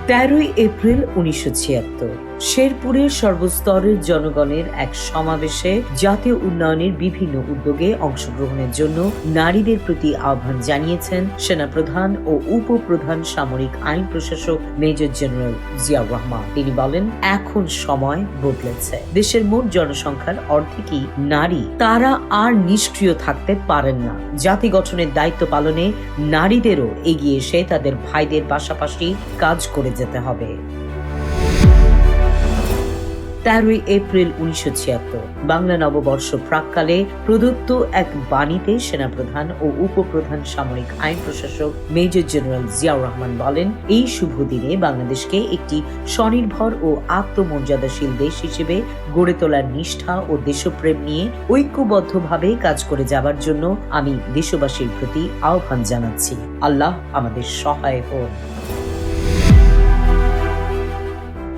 13 April 1976 শেরপুরের সর্বস্তরের জনগণের এক সমাবেশে জাতীয় উন্নয়নের বিভিন্ন উদ্যোগে অংশগ্রহণের জন্য নারীদের প্রতি আহ্বান জানিয়েছেন সেনাপ্রধান ও উপপ্রধান সামরিক আইন প্রশাসক মেজর জেনারেল জিয়াউর রহমান। তিনি বলেন, এখন সময় বদলেছে। দেশের মোট জনসংখ্যার অর্ধেকই নারী। তারা আর নিষ্ক্রিয় থাকতে পারেন না। জাতি গঠনের দায়িত্ব পালনে নারীদেরও এগিয়ে এসে তাদের ভাইদের পাশাপাশি কাজ করে যেতে হবে। 13 এপ্রিল 1976 বাংলা নববর্ষ প্রাক্কালে প্রদত্ত এক বাণীতে সেনাপ্রধান ও উপপ্রধান সামরিক আইন প্রশাসক মেজর জেনারেল জিয়াউর রহমান বলেন, এই শুভ দিনে বাংলাদেশকে একটি স্বনির্ভর ও আত্মমর্যাদাশীল দেশ হিসেবে গড়ে তোলার নিষ্ঠা ও দেশপ্রেম নিয়ে ঐক্যবদ্ধভাবে কাজ করে যাবার জন্য আমি দেশবাসীর প্রতি আহ্বান জানাচ্ছি। আল্লাহ আমাদের সহায় হোন।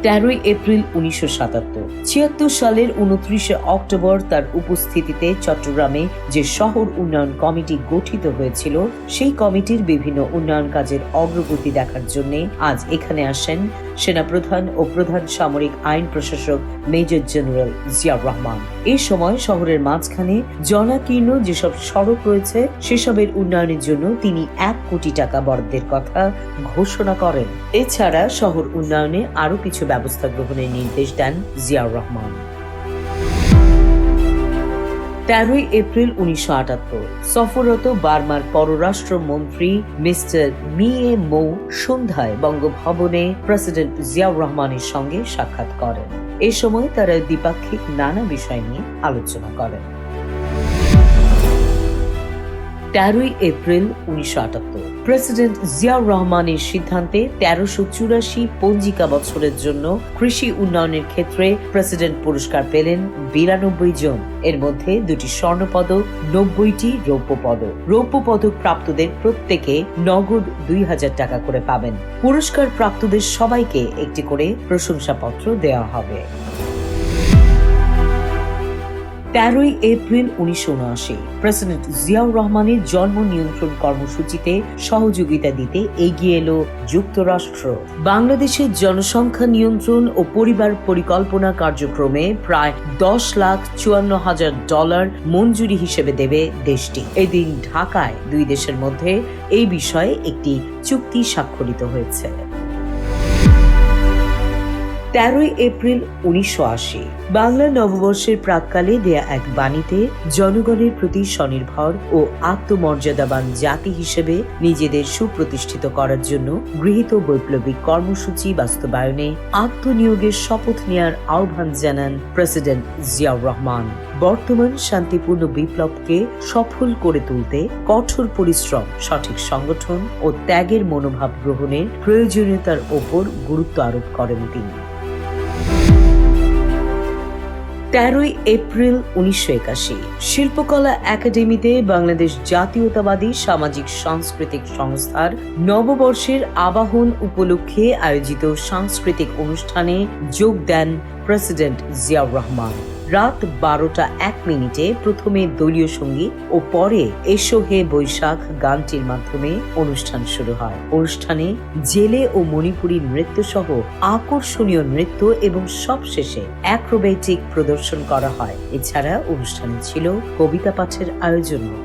13 এপ্রিল 1977 76 সালের 29 অক্টোবর তার উপস্থিতিতে চট্টগ্রামে যে শহর উন্নয়ন কমিটি গঠিত হয়েছিল, সেই কমিটির বিভিন্ন উন্নয়ন কাজের অগ্রগতি দেখার জন্য আজ এখানে আসেন সেনাপ্রধান ও প্রধান সামরিক আইন প্রশাসক মেজর জেনারেল জিয়াউর রহমান। এই সময় শহরের মাঝখানে জনাকীর্ণ যেসব সড়ক রয়েছে সেসবের উন্নয়নের জন্য তিনি 1 কোটি টাকা বরাদ্দের কথা ঘোষণা করেন। এছাড়া শহর উন্নয়নে আরো কিছু ব্যবস্থা গ্রহণের নির্দেশ দেন জিয়াউর রহমান। 13 এপ্রিল 1978 সফররত বার্মার পররাষ্ট্রমন্ত্রী মিস্টার মিয়ে মৌ সন্ধ্যায় বঙ্গভবনে প্রেসিডেন্ট জিয়াউর রহমানের সঙ্গে সাক্ষাৎ করেন। এ সময় তারা দ্বিপাক্ষিক নানা বিষয় নিয়ে আলোচনা করেন। 13 এপ্রিল 1978 প্রেসিডেন্ট জিয়াউর রহমানের সিদ্ধান্তে 1384 পঞ্জিকা বছরের জন্য কৃষি উন্নয়নের ক্ষেত্রে প্রেসিডেন্ট পুরস্কার পেলেন 92 জন। এর মধ্যে 2টি স্বর্ণপদক, 90টি রৌপ্য পদক। রৌপ্য পদক প্রাপ্তদের প্রত্যেকে নগদ 2000 টাকা করে পাবেন। পুরস্কার প্রাপ্তদের সবাইকে একটি করে প্রশংসাপত্র দেওয়া হবে। 13 এপ্রিল 1979 প্রেসিডেন্ট জিয়াউর রহমানের জন্ম নিয়ন্ত্রণ কর্মসূচিতে সহযোগিতা দিতে এগিয়ে এলো যুক্তরাষ্ট্র। বাংলাদেশের জনসংখ্যা নিয়ন্ত্রণ ও পরিবার পরিকল্পনা কার্যক্রমে প্রায় $10,54,000 মঞ্জুরি হিসেবে দেবে দেশটি। এদিন ঢাকায় দুই দেশের মধ্যে এই বিষয়ে একটি চুক্তি স্বাক্ষরিত হয়েছে। 13 এপ্রিল 1980 বাংলা নববর্ষের প্রাক্কালে দেয়া এক বাণীতে জনগণের প্রতি স্বনির্ভর ও আত্মমর্যাদাবান জাতি হিসেবে নিজেদের সুপ্রতিষ্ঠিত করার জন্য গৃহীত বৈপ্লবিক কর্মসূচি বাস্তবায়নে আত্মনিয়োগের শপথ নেয়ার আহ্বান জানান প্রেসিডেন্ট জিয়াউর রহমান। বর্তমান শান্তিপূর্ণ বিপ্লবকে সফল করে তুলতে কঠোর পরিশ্রম, সঠিক সংগঠন ও ত্যাগের মনোভাব গ্রহণের প্রয়োজনীয়তার ওপর গুরুত্ব আরোপ করেন তিনি। 13 এপ্রিল 1981 শিল্পকলা একাডেমিতে বাংলাদেশ জাতীয়তাবাদী সামাজিক সাংস্কৃতিক সংস্থার নববর্ষের আবাহন উপলক্ষে আয়োজিত সাংস্কৃতিক অনুষ্ঠানে যোগ দেন প্রেসিডেন্ট জিয়াউর রহমান। রাত 12:01 প্রথমে দলীয় সঙ্গীত ও পরে এসো হে বৈশাখ গানটির মাধ্যমে অনুষ্ঠান শুরু হয়। অনুষ্ঠানে জেলে ও মণিপুরী নৃত্য সহ আকর্ষণীয় নৃত্য এবং সবশেষে অ্যাক্রোবেটিক প্রদর্শন করা হয়। এছাড়া অনুষ্ঠানে ছিল কবিতা পাঠের আয়োজনও।